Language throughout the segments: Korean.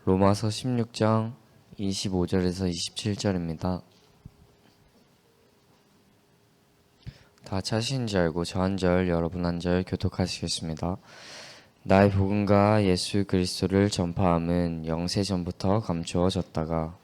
로마서 16장 25절에서 27절입니다. 다 차신지 알고 저 한 절 여러분 한 절 교독하시겠습니다. 나의 복음과 예수 그리스도를 전파함은 영세 전부터 감추어졌다가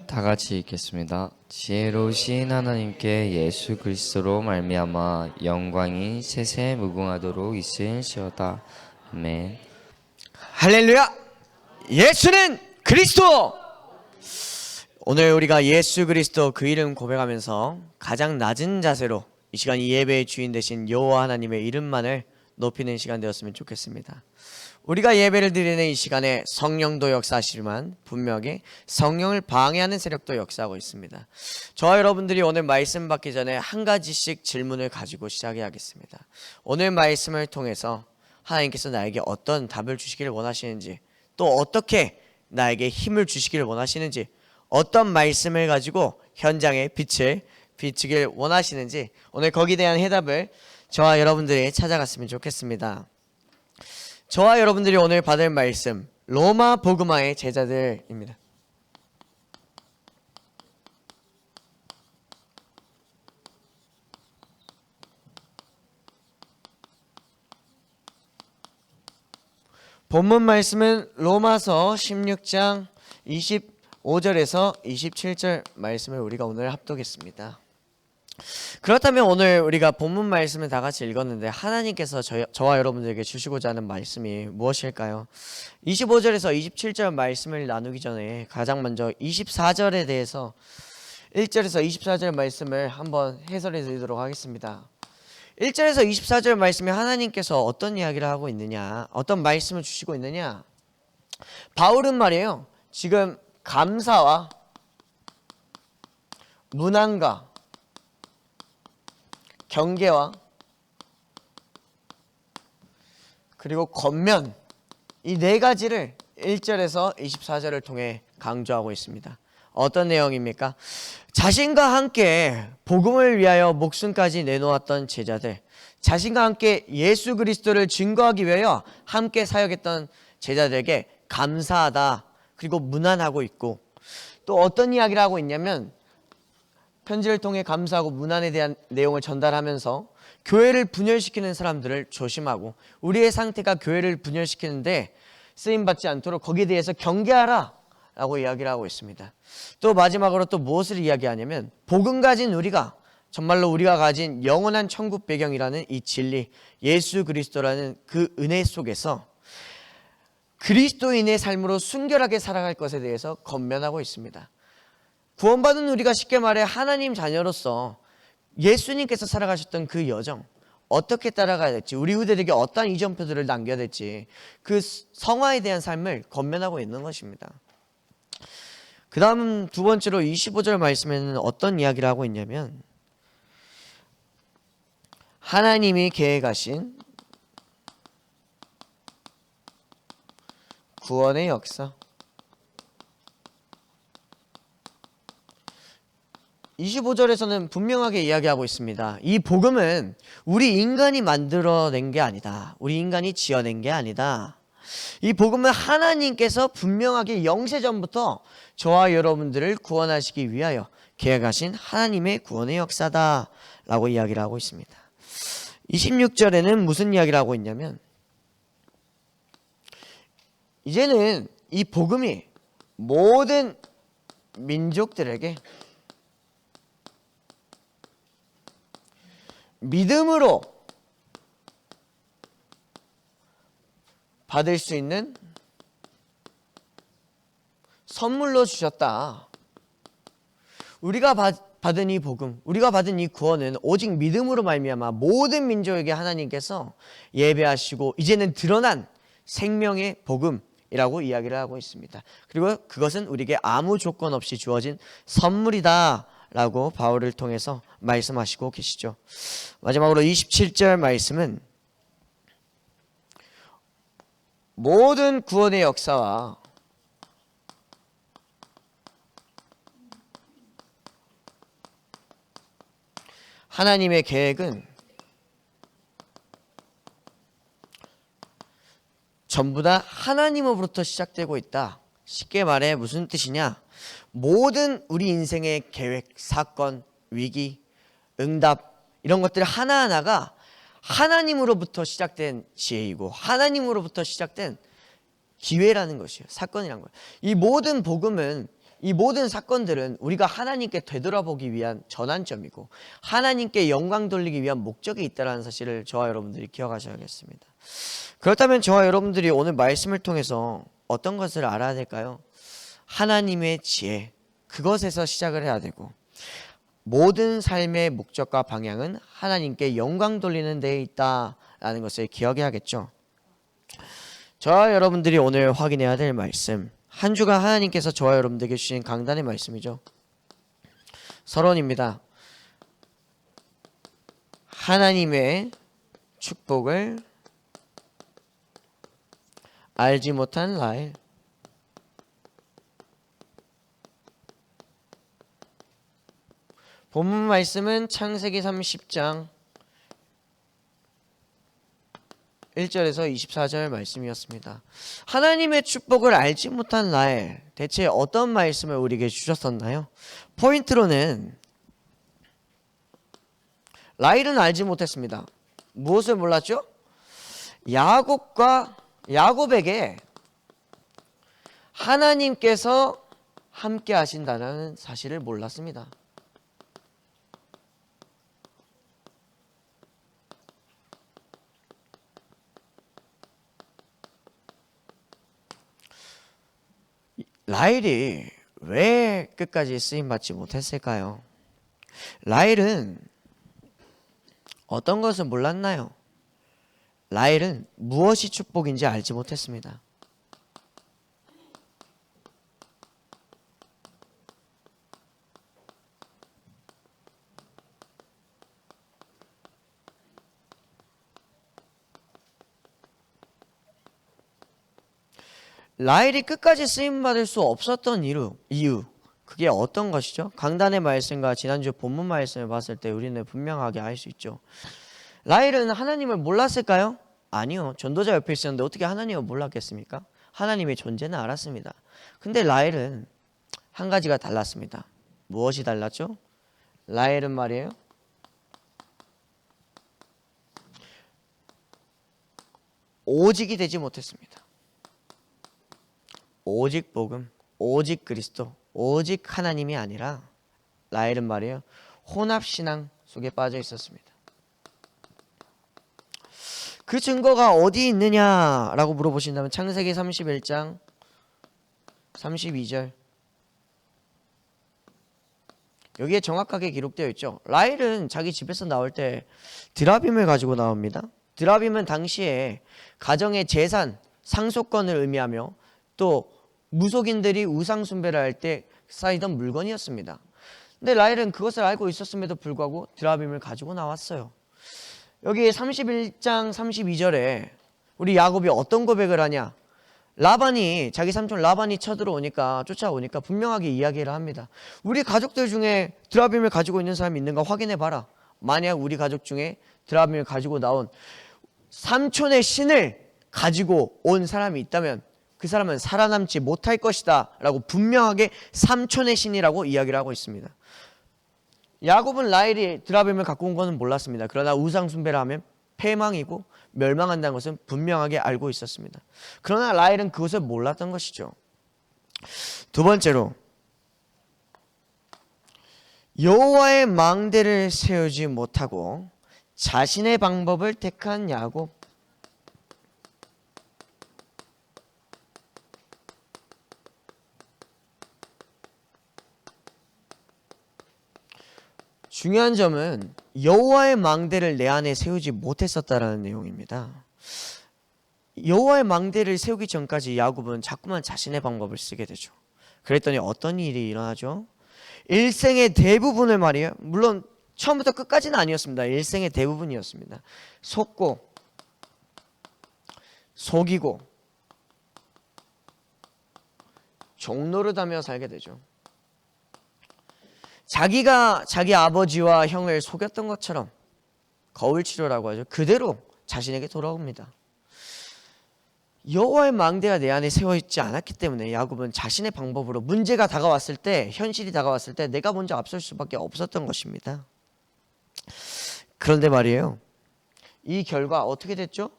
다 같이 읽겠습니다. 지혜로우신 하나님께 예수 그리스도로 말미암아 영광이 세세 무궁하도록 있을지어다. 아멘. 할렐루야! 예수는 그리스도! 오늘 우리가 예수 그리스도 그 이름 고백하면서 가장 낮은 자세로 이 시간 이 예배의 주인 되신 여호와 하나님의 이름만을 높이는 시간 되었으면 좋겠습니다. 우리가 예배를 드리는 이 시간에 성령도 역사하시지만 분명히 성령을 방해하는 세력도 역사하고 있습니다. 저와 여러분들이 오늘 말씀 받기 전에 한 가지씩 질문을 가지고 시작해야겠습니다. 오늘 말씀을 통해서 하나님께서 나에게 어떤 답을 주시기를 원하시는지, 또 어떻게 나에게 힘을 주시기를 원하시는지, 어떤 말씀을 가지고 현장에 빛을 비추길 원하시는지, 오늘 거기에 대한 해답을 저와 여러분들이 찾아갔으면 좋겠습니다. 저와 여러분들이 오늘 받을 말씀, 로마 복음화의 제자들입니다. 본문 말씀은 로마서 16장 25절에서 27절 말씀을 우리가 오늘 합독했습니다. 그렇다면 오늘 우리가 본문 말씀을 다 같이 읽었는데 하나님께서 저와 여러분들에게 주시고자 하는 말씀이 무엇일까요? 25절에서 27절 말씀을 나누기 전에 가장 먼저 24절에 대해서 1절에서 24절 말씀을 한번 해설해 드리도록 하겠습니다. 1절에서 24절 말씀에 하나님께서 어떤 이야기를 하고 있느냐, 어떤 말씀을 주시고 있느냐, 바울은 말이에요, 지금 감사와 문안과 경계와 그리고 권면, 이 네 가지를 1절에서 24절을 통해 강조하고 있습니다. 어떤 내용입니까? 자신과 함께 복음을 위하여 목숨까지 내놓았던 제자들, 자신과 함께 예수 그리스도를 증거하기 위하여 함께 사역했던 제자들에게 감사하다, 그리고 문안하고 있고, 또 어떤 이야기를 하고 있냐면 편지를 통해 감사하고 문안에 대한 내용을 전달하면서 교회를 분열시키는 사람들을 조심하고 우리의 상태가 교회를 분열시키는데 쓰임받지 않도록 거기에 대해서 경계하라 라고 이야기를 하고 있습니다. 또 마지막으로 또 무엇을 이야기하냐면 복음 가진 우리가, 정말로 우리가 가진 영원한 천국 배경이라는 이 진리, 예수 그리스도라는 그 은혜 속에서 그리스도인의 삶으로 순결하게 살아갈 것에 대해서 권면하고 있습니다. 구원받은 우리가 쉽게 말해 하나님 자녀로서 예수님께서 살아가셨던 그 여정, 어떻게 따라가야 될지, 우리 후대들에게 어떠한 이정표들을 남겨야 될지, 그 성화에 대한 삶을 권면하고 있는 것입니다. 그 다음 두 번째로 25절 말씀에는 어떤 이야기를 하고 있냐면 하나님이 계획하신 구원의 역사, 25절에서는 분명하게 이야기하고 있습니다. 이 복음은 우리 인간이 만들어낸 게 아니다, 우리 인간이 지어낸 게 아니다. 이 복음은 하나님께서 분명하게 영세전부터 저와 여러분들을 구원하시기 위하여 계획하신 하나님의 구원의 역사다 라고 이야기를 하고 있습니다. 26절에는 무슨 이야기를 하고 있냐면 이제는 이 복음이 모든 민족들에게 믿음으로 받을 수 있는 선물로 주셨다. 우리가 받은 이 복음, 우리가 받은 이 구원은 오직 믿음으로 말미암아 모든 민족에게 하나님께서 예배하시고 이제는 드러난 생명의 복음이라고 이야기를 하고 있습니다. 그리고 그것은 우리에게 아무 조건 없이 주어진 선물이다 라고 바울을 통해서 말씀하시고 계시죠. 마지막으로 27절 말씀은 모든 구원의 역사와 하나님의 계획은 전부 다 하나님으로부터 시작되고 있다. 쉽게 말해 무슨 뜻이냐? 모든 우리 인생의 계획, 사건, 위기, 응답 이런 것들 하나하나가 하나님으로부터 시작된 지혜이고 하나님으로부터 시작된 기회라는 것이에요. 사건이란 거예요. 이 모든 복음은, 이 모든 사건들은 우리가 하나님께 되돌아보기 위한 전환점이고 하나님께 영광 돌리기 위한 목적이 있다는 사실을 저와 여러분들이 기억하셔야겠습니다. 그렇다면 저와 여러분들이 오늘 말씀을 통해서 어떤 것을 알아야 될까요? 하나님의 지혜, 그것에서 시작을 해야 되고 모든 삶의 목적과 방향은 하나님께 영광 돌리는 데에 있다라는 것을 기억해야겠죠. 저와 여러분들이 오늘 확인해야 될 말씀, 한 주간 하나님께서 저와 여러분들에게 주신 강단의 말씀이죠. 서론입니다. 하나님의 축복을 알지 못한 라헬. 본문 말씀은 창세기 30장 1절에서 24절 말씀이었습니다. 하나님의 축복을 알지 못한 라헬, 대체 어떤 말씀을 우리에게 주셨었나요? 포인트로는 라헬은 알지 못했습니다. 무엇을 몰랐죠? 야곱에게 하나님께서 함께 하신다는 사실을 몰랐습니다. 라헬이 왜 끝까지 쓰임받지 못했을까요? 라헬은 어떤 것을 몰랐나요? 라헬은 무엇이 축복인지 알지 못했습니다. 라헬이 끝까지 쓰임받을 수 없었던 이유 그게 어떤 것이죠? 강단의 말씀과 지난주 본문 말씀을 봤을 때 우리는 분명하게 알 수 있죠. 라헬은 하나님을 몰랐을까요? 아니요. 전도자 옆에 있었는데 어떻게 하나님을 몰랐겠습니까? 하나님의 존재는 알았습니다. 근데 라헬은 한 가지가 달랐습니다. 무엇이 달랐죠? 라헬은 말이에요, 오직이 되지 못했습니다. 오직 복음, 오직 그리스도, 오직 하나님이 아니라 라헬은 말이에요, 혼합신앙 속에 빠져 있었습니다. 그 증거가 어디 있느냐라고 물어보신다면 창세기 31장 32절 여기에 정확하게 기록되어 있죠. 라헬은 자기 집에서 나올 때 드라빔을 가지고 나옵니다. 드라빔은 당시에 가정의 재산, 상속권을 의미하며 또 무속인들이 우상 숭배를 할 때 쌓이던 물건이었습니다. 근데 라헬은 그것을 알고 있었음에도 불구하고 드라빔을 가지고 나왔어요. 여기 31장 32절에 우리 야곱이 어떤 고백을 하냐? 라반이, 자기 삼촌 라반이 쫓아오니까 분명하게 이야기를 합니다. 우리 가족들 중에 드라빔을 가지고 있는 사람이 있는가 확인해 봐라. 만약 우리 가족 중에 드라빔을 가지고 나온 삼촌의 신을 가지고 온 사람이 있다면 그 사람은 살아남지 못할 것이다 라고 분명하게 삼촌의 신이라고 이야기를 하고 있습니다. 야곱은 라헬이 드라빔을 갖고 온 것은 몰랐습니다. 그러나 우상 숭배를 하면 패망이고 멸망한다는 것은 분명하게 알고 있었습니다. 그러나 라헬은 그것을 몰랐던 것이죠. 두 번째로, 여호와의 망대를 세우지 못하고 자신의 방법을 택한 야곱. 중요한 점은 여호와의 망대를 내 안에 세우지 못했었다라는 내용입니다. 여호와의 망대를 세우기 전까지 야곱은 자꾸만 자신의 방법을 쓰게 되죠. 그랬더니 어떤 일이 일어나죠? 일생의 대부분을 말이에요, 물론 처음부터 끝까지는 아니었습니다. 일생의 대부분이었습니다. 속고 속이고 종노릇하며 살게 되죠. 자기가 자기 아버지와 형을 속였던 것처럼 거울치료라고 하죠. 그대로 자신에게 돌아옵니다. 여호와의 망대가 내 안에 세워있지 않았기 때문에 야곱은 자신의 방법으로 문제가 다가왔을 때, 현실이 다가왔을 때 내가 먼저 앞설 수밖에 없었던 것입니다. 그런데 말이에요, 이 결과 어떻게 됐죠?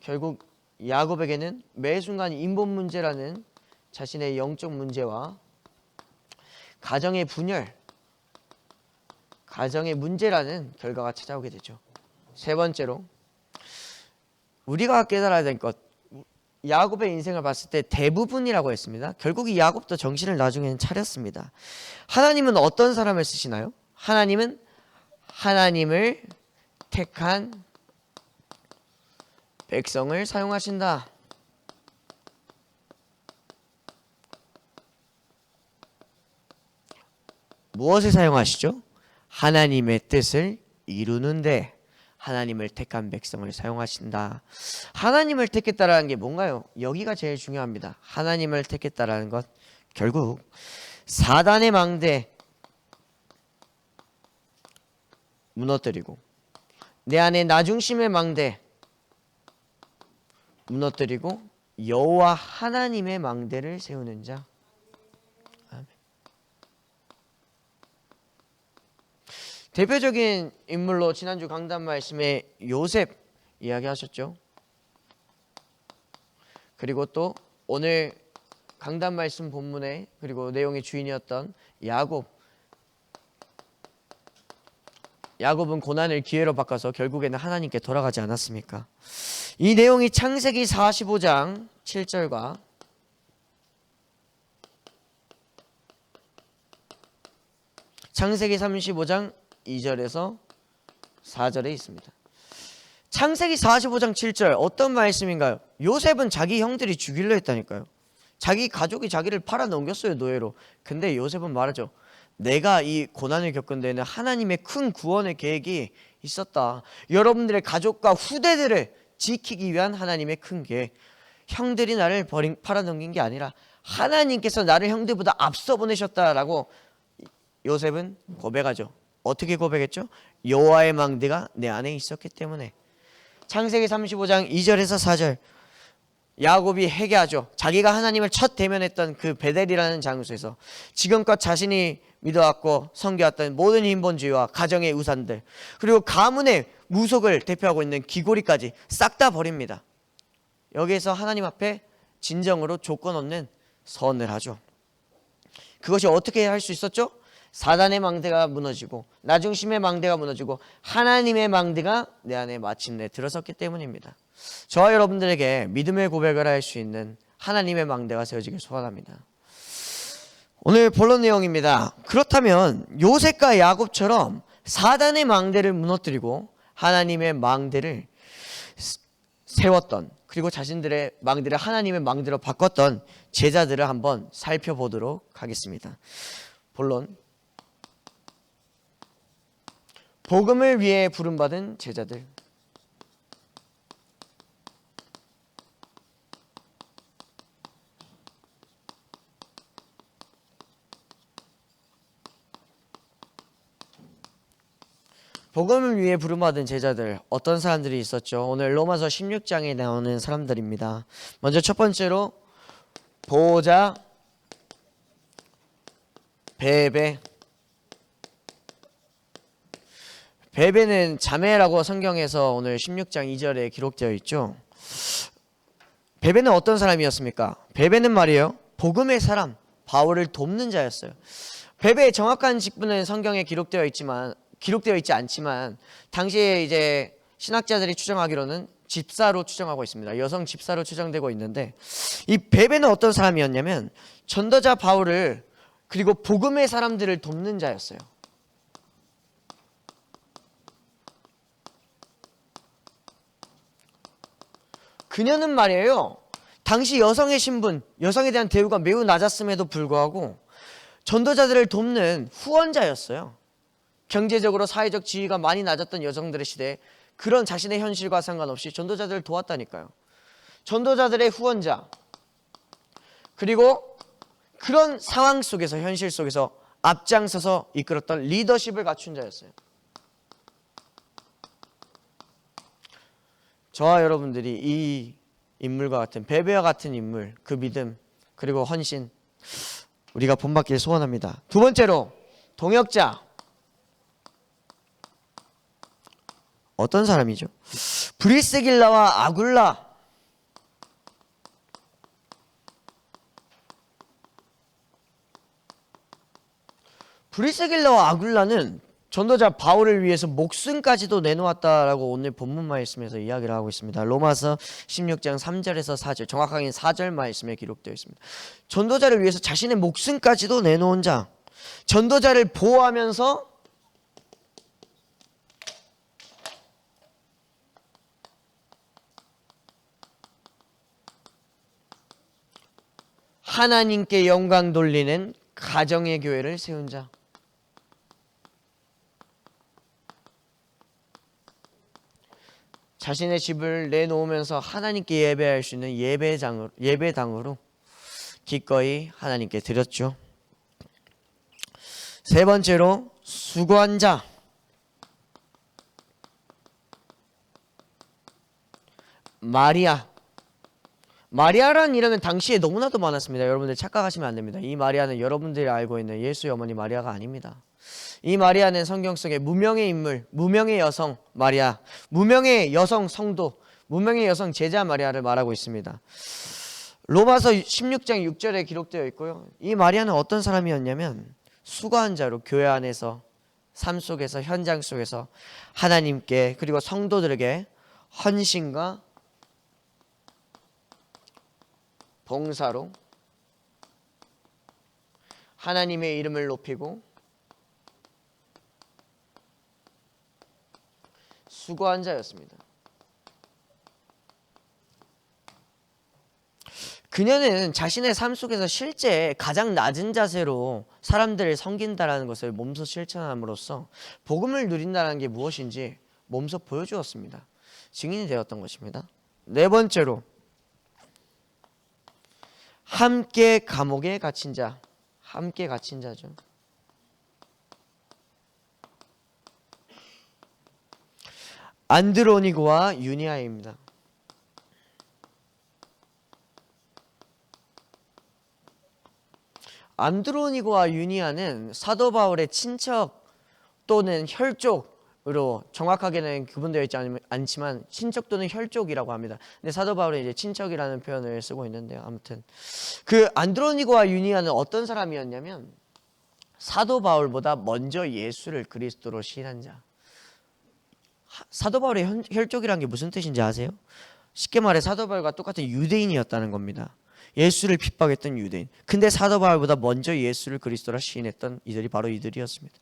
결국 야곱에게는 매 순간 인본 문제라는 자신의 영적 문제와 가정의 분열, 가정의 문제라는 결과가 찾아오게 되죠. 세 번째로 우리가 깨달아야 될 것, 야곱의 인생을 봤을 때 대부분이라고 했습니다. 결국 이 야곱도 정신을 나중에는 차렸습니다. 하나님은 어떤 사람을 쓰시나요? 하나님은 하나님을 택한 백성을 사용하신다. 무엇을 사용하시죠? 하나님의 뜻을 이루는데 하나님을 택한 백성을 사용하신다. 하나님을 택했다라는 게 뭔가요? 여기가 제일 중요합니다. 하나님을 택했다라는 것, 결국 사단의 망대 무너뜨리고 내 안에 나중심의 망대 무너뜨리고 여호와 하나님의 망대를 세우는 자. 아멘. 대표적인 인물로 지난주 강단 말씀에 요셉 이야기하셨죠. 그리고 또 오늘 강단 말씀 본문에 그리고 내용의 주인이었던 야곱은 고난을 기회로 바꿔서 결국에는 하나님께 돌아가지 않았습니까? 이 내용이 창세기 45장 7절과 창세기 35장 2절에서 4절에 있습니다. 창세기 45장 7절 어떤 말씀인가요? 요셉은 자기 형들이 죽이려 했다니까요. 자기 가족이 자기를 팔아 넘겼어요, 노예로. 근데 요셉은 말하죠. 내가 이 고난을 겪은 데에는 하나님의 큰 구원의 계획이 있었다. 여러분들의 가족과 후대들을 지키기 위한 하나님의 큰 계획. 형들이 나를 팔아 넘긴 게 아니라 하나님께서 나를 형들보다 앞서 보내셨다라고 요셉은 고백하죠. 어떻게 고백했죠? 여호와의 망대가 내 안에 있었기 때문에. 창세기 35장 2절에서 4절 야곱이 회개하죠. 자기가 하나님을 첫 대면했던 그 베델이라는 장소에서 지금껏 자신이 믿어왔고 섬겨왔던 모든 인본주의와 가정의 우상들, 그리고 가문의 무속을 대표하고 있는 귀고리까지 싹 다 버립니다. 여기에서 하나님 앞에 진정으로 조건 없는 선을 하죠. 그것이 어떻게 할 수 있었죠? 사단의 망대가 무너지고 나중심의 망대가 무너지고 하나님의 망대가 내 안에 마침내 들어섰기 때문입니다. 저와 여러분들에게 믿음의 고백을 할 수 있는 하나님의 망대가 세워지길 소원합니다. 오늘 본론 내용입니다. 그렇다면 요셉과 야곱처럼 사단의 망대를 무너뜨리고 하나님의 망대를 세웠던, 그리고 자신들의 망대를 하나님의 망대로 바꿨던 제자들을 한번 살펴보도록 하겠습니다. 본론, 복음을 위해 부름받은 제자들. 복음을 위해 부름받은 제자들, 어떤 사람들이 있었죠? 오늘 로마서 16장에 나오는 사람들입니다. 먼저 첫 번째로 보호자, 베베. 베베는 자매라고 성경에서 오늘 16장 2절에 기록되어 있죠. 베베는 어떤 사람이었습니까? 베베는 말이에요, 복음의 사람, 바울을 돕는 자였어요. 베베의 정확한 직분은 성경에 기록되어 있지 않지만 당시에 이제 신학자들이 추정하기로는 집사로 추정하고 있습니다. 여성 집사로 추정되고 있는데, 이 베베는 어떤 사람이었냐면 전도자 바울을 그리고 복음의 사람들을 돕는 자였어요. 그녀는 말이에요, 당시 여성의 신분, 여성에 대한 대우가 매우 낮았음에도 불구하고 전도자들을 돕는 후원자였어요. 경제적으로 사회적 지위가 많이 낮았던 여성들의 시대에 그런 자신의 현실과 상관없이 전도자들을 도왔다니까요. 전도자들의 후원자, 그리고 그런 상황 속에서, 현실 속에서 앞장서서 이끌었던 리더십을 갖춘 자였어요. 저와 여러분들이 이 인물과 같은, 베베와 같은 인물, 그 믿음 그리고 헌신, 우리가 본받기를 소원합니다. 두 번째로 동역자. 어떤 사람이죠? 브리스길라와 아굴라. 브리스길라와 아굴라는 전도자 바울을 위해서 목숨까지도 내놓았다라고 오늘 본문 말씀에서 이야기를 하고 있습니다. 로마서 16장 3절에서 4절, 정확하게는 4절 말씀에 기록되어 있습니다. 전도자를 위해서 자신의 목숨까지도 내놓은 자, 전도자를 보호하면서 하나님께 영광 돌리는 가정의 교회를 세운 자. 자신의 집을 내놓으면서 하나님께 예배할 수 있는 예배당으로 기꺼이 하나님께 드렸죠. 세 번째로 수고한 자. 마리아라는 이름은 당시에 너무나도 많았습니다. 여러분들 착각하시면 안 됩니다. 이 마리아는 여러분들이 알고 있는 예수의 어머니 마리아가 아닙니다. 이 마리아는 성경 속의 무명의 인물, 무명의 여성 마리아, 무명의 여성 성도, 무명의 여성 제자 마리아를 말하고 있습니다. 로마서 16장 6절에 기록되어 있고요. 이 마리아는 어떤 사람이었냐면 수고한 자로 교회 안에서, 삶 속에서, 현장 속에서 하나님께 그리고 성도들에게 헌신과 봉사로 하나님의 이름을 높이고 수고한 자였습니다. 그녀는 자신의 삶 속에서 실제 가장 낮은 자세로 사람들을 섬긴다라는 것을 몸소 실천함으로써 복음을 누린다는 게 무엇인지 몸소 보여주었습니다. 증인이 되었던 것입니다. 네 번째로 함께 감옥에 갇힌 자. 함께 갇힌 자죠. 안드로니고와 유니아입니다. 안드로니고와 유니아는 사도 바울의 친척 또는 혈족으로, 정확하게는 구분되어 있지 않지만 친척 또는 혈족이라고 합니다. 근데 사도 바울은 이제 친척이라는 표현을 쓰고 있는데요. 아무튼 그 안드로니고와 유니아는 어떤 사람이었냐면 사도 바울보다 먼저 예수를 그리스도로 시인한 자. 사도 바울의 혈족이라는 게 무슨 뜻인지 아세요? 쉽게 말해 사도 바울과 똑같은 유대인이었다는 겁니다. 예수를 핍박했던 유대인. 근데 사도 바울보다 먼저 예수를 그리스도라 시인했던 이들이 바로 이들이었습니다.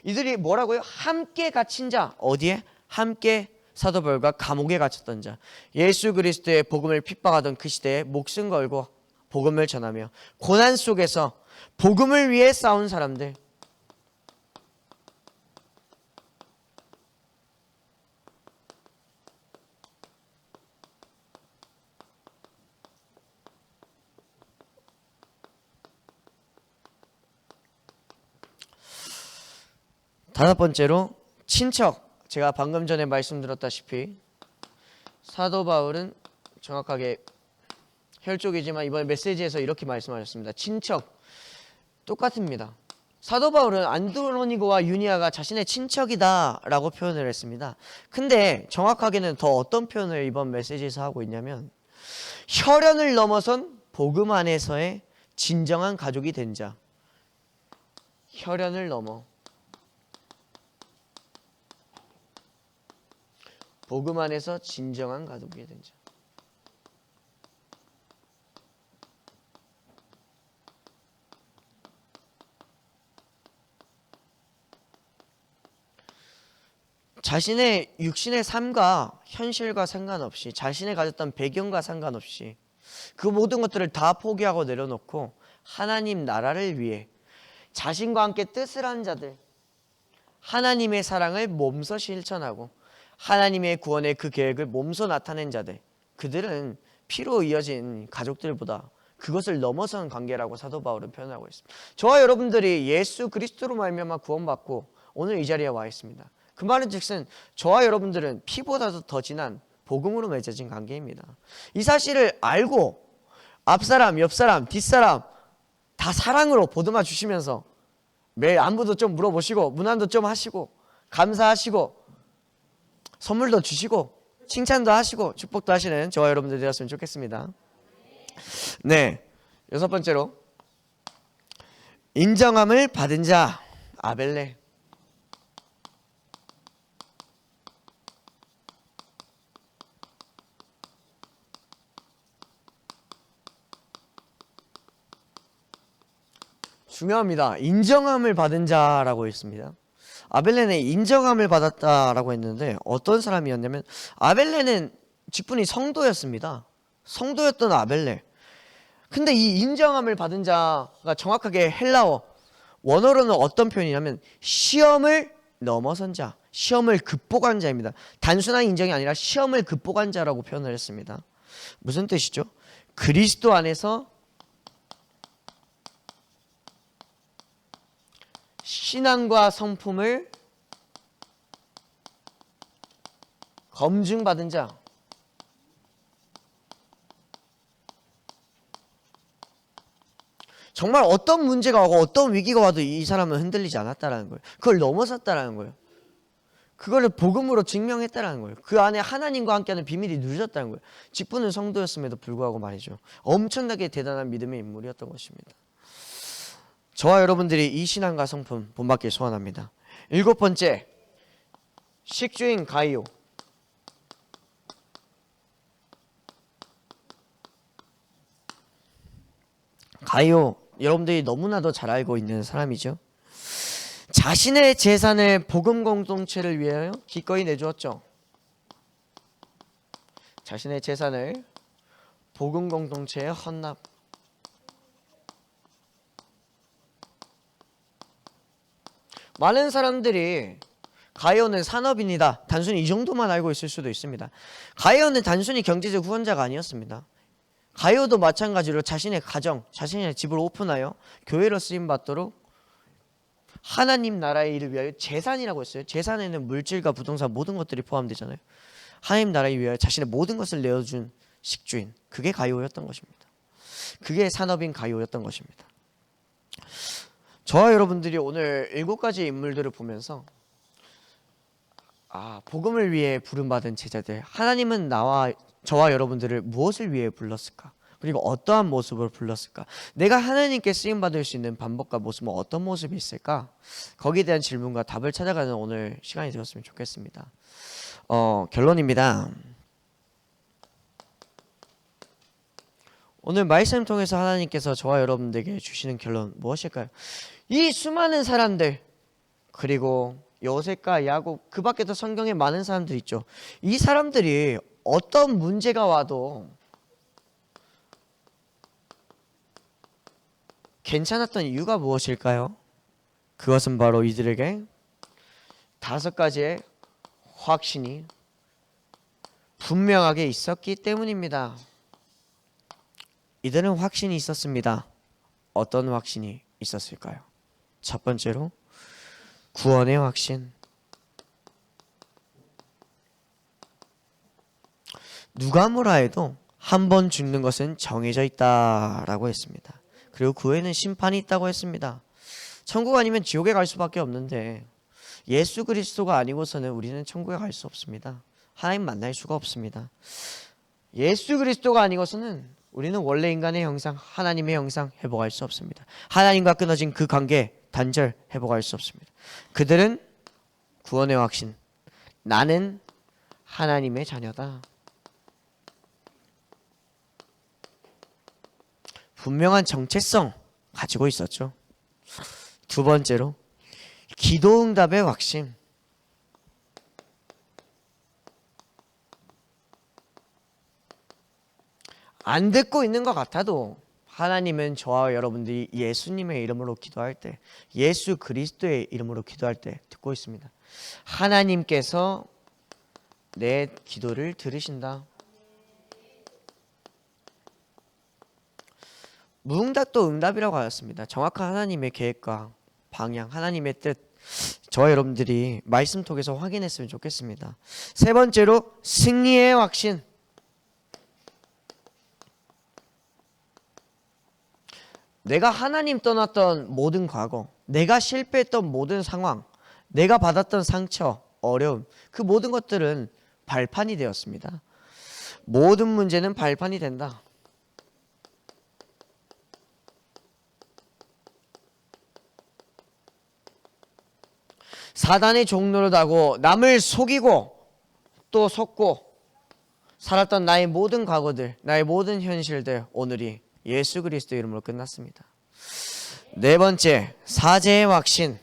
이들이 뭐라고요? 함께 갇힌 자. 어디에? 함께 사도 바울과 감옥에 갇혔던 자. 예수 그리스도의 복음을 핍박하던 그 시대에 목숨 걸고 복음을 전하며 고난 속에서 복음을 위해 싸운 사람들. 다섯 번째로 친척. 제가 방금 전에 말씀드렸다시피 사도 바울은 정확하게 혈족이지만 이번에 메시지에서 이렇게 말씀하셨습니다. 친척. 똑같습니다. 사도 바울은 안드로니고와 유니아가 자신의 친척이다 라고 표현을 했습니다. 근데 정확하게는 더 어떤 표현을 이번 메시지에서 하고 있냐면 혈연을 넘어선 복음 안에서의 진정한 가족이 된 자. 혈연을 넘어 복음 안에서 진정한 가족이 된 자. 자신의 육신의 삶과 현실과 상관없이, 자신의 가졌던 배경과 상관없이 그 모든 것들을 다 포기하고 내려놓고 하나님 나라를 위해 자신과 함께 뜻을 한 자들, 하나님의 사랑을 몸소 실천하고 하나님의 구원의 그 계획을 몸소 나타낸 자들, 그들은 피로 이어진 가족들보다 그것을 넘어선 관계라고 사도 바울은 표현하고 있습니다. 저와 여러분들이 예수 그리스도로 말미암아 구원받고 오늘 이 자리에 와 있습니다. 그 말은 즉슨 저와 여러분들은 피보다도 더 진한 복음으로 맺어진 관계입니다. 이 사실을 알고 앞사람, 옆사람, 뒷사람 다 사랑으로 보듬어 주시면서 매일 안부도 좀 물어보시고 문안도 좀 하시고 감사하시고 선물도 주시고 칭찬도 하시고 축복도 하시는 저와 여러분들 되었으면 좋겠습니다. 네, 6번째로 인정함을 받은 자 아벨레. 중요합니다. 인정함을 받은 자라고 있습니다. 아벨레는 인정함을 받았다라고 했는데 어떤 사람이었냐면 아벨레는 직분이 성도였습니다. 성도였던 아벨레. 근데 이 인정함을 받은 자가 정확하게 헬라어 원어로는 어떤 표현이냐면 시험을 넘어선 자, 시험을 극복한 자입니다. 단순한 인정이 아니라 시험을 극복한 자라고 표현을 했습니다. 무슨 뜻이죠? 그리스도 안에서 신앙과 성품을 검증받은 자. 정말 어떤 문제가 오고 어떤 위기가 와도 이 사람은 흔들리지 않았다라는 거예요. 그걸 넘어섰다라는 거예요. 그거를 복음으로 증명했다라는 거예요. 그 안에 하나님과 함께하는 비밀이 누려졌다는 거예요. 직분은 성도였음에도 불구하고 말이죠. 엄청나게 대단한 믿음의 인물이었던 것입니다. 저와 여러분들이 이 신앙과 성품 본받길 소원합니다. 7번째, 식주인 가이오. 가이오, 여러분들이 너무나도 잘 알고 있는 사람이죠. 자신의 재산을 복음 공동체를 위하여 기꺼이 내주었죠. 자신의 재산을 복음 공동체에 헌납. 많은 사람들이 가이오는 산업인이다, 단순히 이 정도만 알고 있을 수도 있습니다. 가이오는 단순히 경제적 후원자가 아니었습니다. 가이오도 마찬가지로 자신의 가정, 자신의 집을 오픈하여 교회로 쓰임받도록 하나님 나라의 일을 위하여 재산이라고 했어요. 재산에는 물질과 부동산 모든 것들이 포함되잖아요. 하나님 나라를 위하여 자신의 모든 것을 내어준 식주인, 그게 가이오였던 것입니다. 그게 산업인 가이오였던 것입니다. 저와 여러분들이 오늘 7가지 인물들을 보면서 복음을 위해 부름받은 제자들, 하나님은 저와 여러분들을 무엇을 위해 불렀을까? 그리고 어떠한 모습으로 불렀을까? 내가 하나님께 쓰임받을 수 있는 방법과 모습은 어떤 모습이 있을까? 거기에 대한 질문과 답을 찾아가는 오늘 시간이 되었으면 좋겠습니다. 결론입니다. 오늘 말씀 통해서 하나님께서 저와 여러분들에게 주시는 결론 무엇일까요? 이 수많은 사람들, 그리고 요셉과 야곱, 그 밖에도 성경에 많은 사람들 있죠. 이 사람들이 어떤 문제가 와도 괜찮았던 이유가 무엇일까요? 그것은 바로 이들에게 5가지의 확신이 분명하게 있었기 때문입니다. 이들은 확신이 있었습니다. 어떤 확신이 있었을까요? 첫 번째로 구원의 확신. 누가 뭐라 해도 한 번 죽는 것은 정해져 있다라고 했습니다. 그리고 그 후에는 심판이 있다고 했습니다. 천국 아니면 지옥에 갈 수밖에 없는데 예수 그리스도가 아니고서는 우리는 천국에 갈 수 없습니다. 하나님 만날 수가 없습니다. 예수 그리스도가 아니고서는 우리는 원래 인간의 형상, 하나님의 형상 회복할 수 없습니다. 하나님과 끊어진 그 관계 단절 회복할 수 없습니다. 그들은 구원의 확신, 나는 하나님의 자녀다. 분명한 정체성 가지고 있었죠. 두 번째로 기도응답의 확신. 안 듣고 있는 것 같아도 하나님은 저와 여러분들이 예수님의 이름으로 기도할 때, 예수 그리스도의 이름으로 기도할 때 듣고 있습니다. 하나님께서 내 기도를 들으신다. 무응답도 응답이라고 하였습니다. 정확한 하나님의 계획과 방향, 하나님의 뜻, 저와 여러분들이 말씀 통해서 확인했으면 좋겠습니다. 세 번째로 승리의 확신. 내가 하나님 떠났던 모든 과거, 내가 실패했던 모든 상황, 내가 받았던 상처, 어려움, 그 모든 것들은 발판이 되었습니다. 모든 문제는 발판이 된다. 사단의 종로를 하고 남을 속이고 또 속고 살았던 나의 모든 과거들, 나의 모든 현실들, 오늘이 예수 그리스도 이름으로 끝났습니다. 네 번째, 사죄의 확신.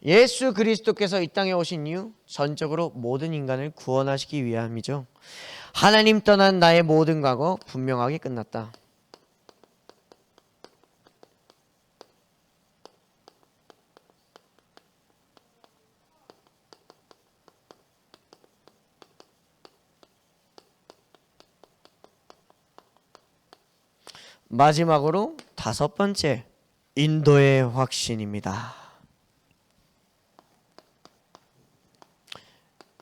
예수 그리스도께서 이 땅에 오신 이유, 전적으로 모든 인간을 구원하시기 위함이죠. 하나님 떠난 나의 모든 과거 분명하게 끝났다. 마지막으로 다섯 번째, 인도의 확신입니다.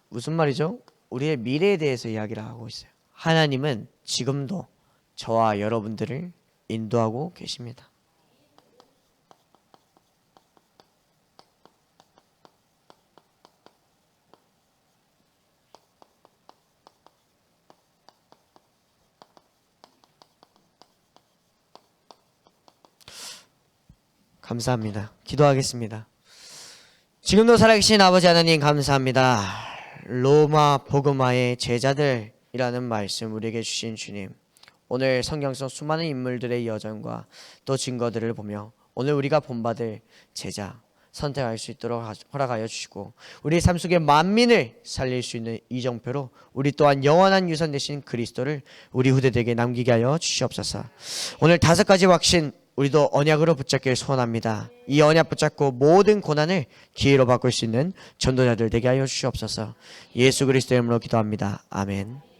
무슨 말이죠? 우리의 미래에 대해서 이야기를 하고 있어요. 하나님은 지금도 저와 여러분들을 인도하고 계십니다. 감사합니다. 기도하겠습니다. 지금도 살아계신 아버지 하나님 감사합니다. 로마 복음화의 제자들이라는 말씀 우리에게 주신 주님, 오늘 성경 속 수많은 인물들의 여정과 또 증거들을 보며 오늘 우리가 본받을 제자 선택할 수 있도록 허락하여 주시고, 우리 삶 속에 만민을 살릴 수 있는 이정표로 우리 또한 영원한 유산 되신 그리스도를 우리 후대들에게 남기게 하여 주시옵소서. 오늘 다섯 가지 확신 우리도 언약으로 붙잡길 소원합니다. 이 언약 붙잡고 모든 고난을 기회로 바꿀 수 있는 전도자들 되게 하여 주시옵소서. 예수 그리스도의 이름으로 기도합니다. 아멘.